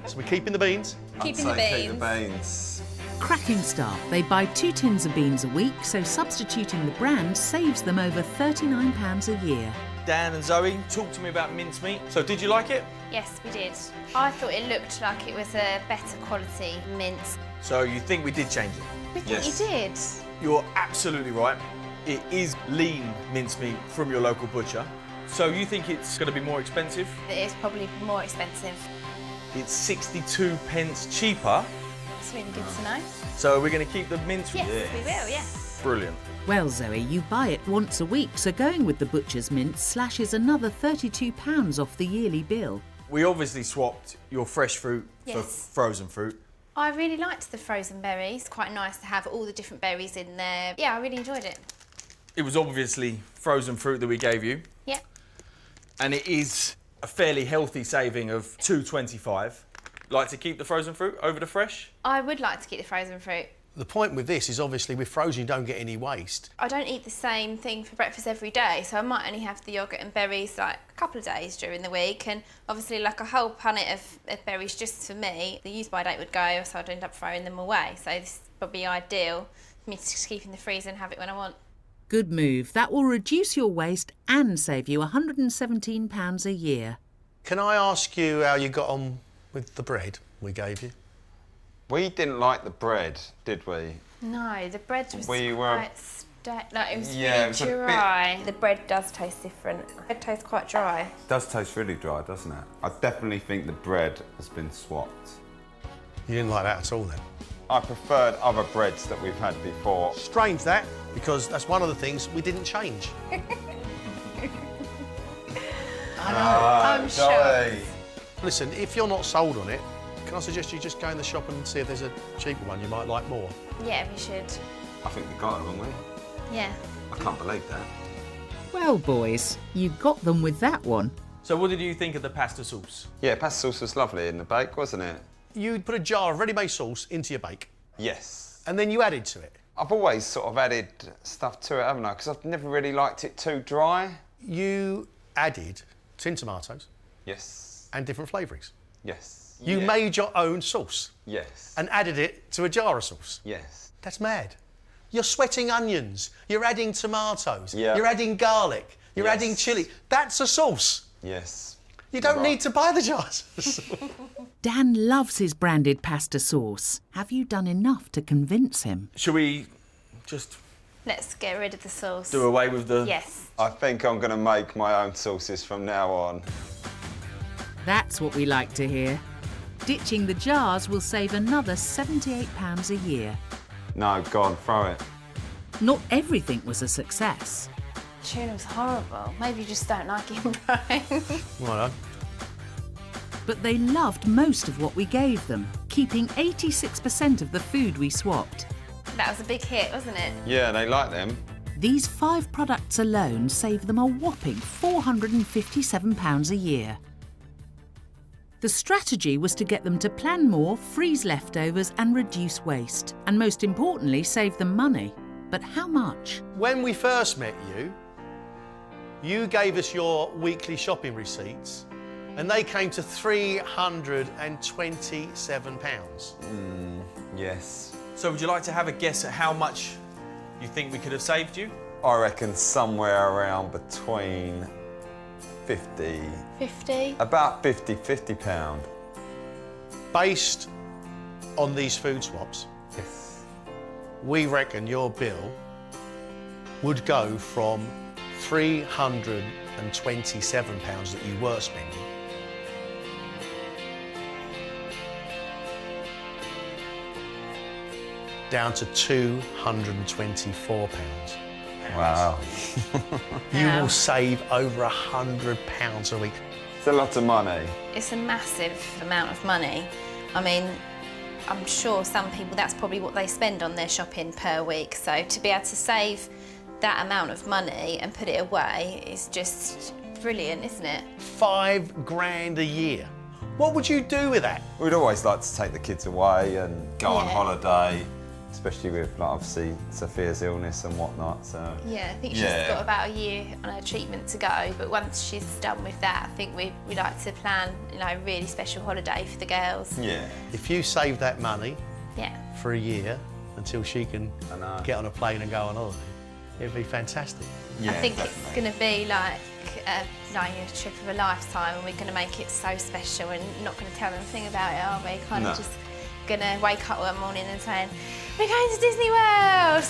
So we're keeping the beans? Keeping the Keep the beans. beans. Cracking start. They buy 2 tins of beans a week, so substituting the brand saves them over £39 a year. Dan and Zoe, talk to me about mincemeat. So did you like it? Yes, we did. I thought it looked like it was a better quality mince. So you think we did change it? We think you did. You're absolutely right. It is lean mincemeat from your local butcher. So you think it's going to be more expensive? It is probably more expensive. It's 62 pence cheaper. That's really good to know. So we're going to keep the mince? Yes, we will, yes. Brilliant. Well, Zoe, you buy it once a week, so going with the butcher's mince slashes another £32 off the yearly bill. We obviously swapped your fresh fruit for frozen fruit. I really liked the frozen berries. Quite nice to have all the different berries in there. Yeah, I really enjoyed it. It was obviously frozen fruit that we gave you. Yeah. And it is a fairly healthy saving of £2.25. Like to keep the frozen fruit over the fresh? I would like to keep the frozen fruit. The point with this is obviously with frozen you don't get any waste. I don't eat the same thing for breakfast every day, so I might only have the yoghurt and berries like a couple of days during the week, and obviously like a whole punnet of berries just for me. The use-by date would go, so I'd end up throwing them away. So this is probably ideal for me to just keep in the freezer and have it when I want. Good move. That will reduce your waste and save you £117 a year. Can I ask you how you got on with the bread we gave you? We didn't like the bread, did we? No, the bread was We were- quite it was Yeah, it really was a bit- dry. The bread does taste different. It tastes quite dry. It does taste really dry, doesn't it? I definitely think the bread has been swapped. You didn't like that at all then? I preferred other breads that we've had before. Strange that, because that's one of the things we didn't change. I'm Zoe. Listen, if you're not sold on it, can I suggest you just go in the shop and see if there's a cheaper one you might like more? Yeah, we should. I think we got it, haven't we? Yeah. I can't believe that. Well, boys, you got them with that one. So what did you think of the pasta sauce? Yeah, pasta sauce was lovely in the bake, wasn't it? You'd put a jar of ready-made sauce into your bake. Yes. And then you added to it. I've always sort of added stuff to it, haven't I? Because I've never really liked it too dry. You added tin tomatoes. Yes. And different flavourings. Yes. You made your own sauce. Yes. And added it to a jar of sauce. Yes. That's mad. You're sweating onions. You're adding tomatoes. Yeah. You're adding garlic. You're Yes. adding chilli. That's a sauce. Yes. You don't Right. need to buy the jars. Dan loves his branded pasta sauce. Have you done enough to convince him? Should we just Let's get rid of the sauce. do away with the... Yes. I think I'm going to make my own sauces from now on. That's what we like to hear. Ditching the jars will save another £78 a year. No, go on, throw it. Not everything was a success. Tuna was horrible. Maybe you just don't like it, Brian. Right. But they loved most of what we gave them, keeping 86% of the food we swapped. That was a big hit, wasn't it? Yeah, they like them. These 5 products alone save them a whopping £457 a year. The strategy was to get them to plan more, freeze leftovers and reduce waste, and most importantly, save them money. But how much? When we first met you, you gave us your weekly shopping receipts and they came to £327. Yes. So would you like to have a guess at how much you think we could have saved you? I reckon somewhere around between 50... 50? About £50. Based on these food swaps, yes, we reckon your bill would go from £327 that you were spending down to £224. Wow. You will save over £100 a week. It's a lot of money. It's a massive amount of money. I mean, I'm sure some people, that's probably what they spend on their shopping per week. So to be able to save that amount of money and put it away is just brilliant, isn't it? £5 grand a year. What would you do with that? We'd always like to take the kids away and go on Yeah. holiday, especially with, like, obviously Sophia's illness and whatnot. So Yeah, I think she's got about a year on her treatment to go, but once she's done with that, I think we like to plan, you know, a really special holiday for the girls. Yeah. If you save that money Yeah. for a year until she can get on a plane and go on holiday, it'd be fantastic. I think it's going to be like a trip of a lifetime, and we're going to make it so special and not going to tell them anything about it, are we? Kind of just going to wake up one morning and saying, we're going to Disney World!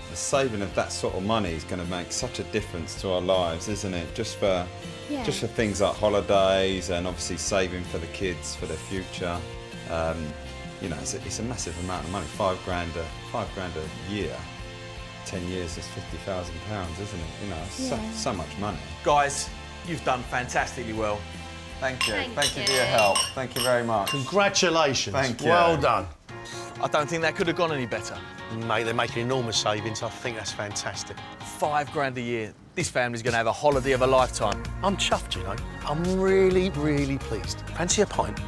The saving of that sort of money is going to make such a difference to our lives, isn't it? Just for things like holidays and obviously saving for the kids for their future. You know, it's a massive amount of money. £5 grand a year. 10 years is £50,000, isn't it? You know, it's so much money. Guys, you've done fantastically well. Thank you. Thank you for your help. Thank you very much. Congratulations. Thank you. Well done. I don't think that could have gone any better. Mate, they're making enormous savings. I think that's fantastic. £5 grand a year. This family's going to have a holiday of a lifetime. I'm chuffed, you know. I'm really, really pleased. Fancy a pint?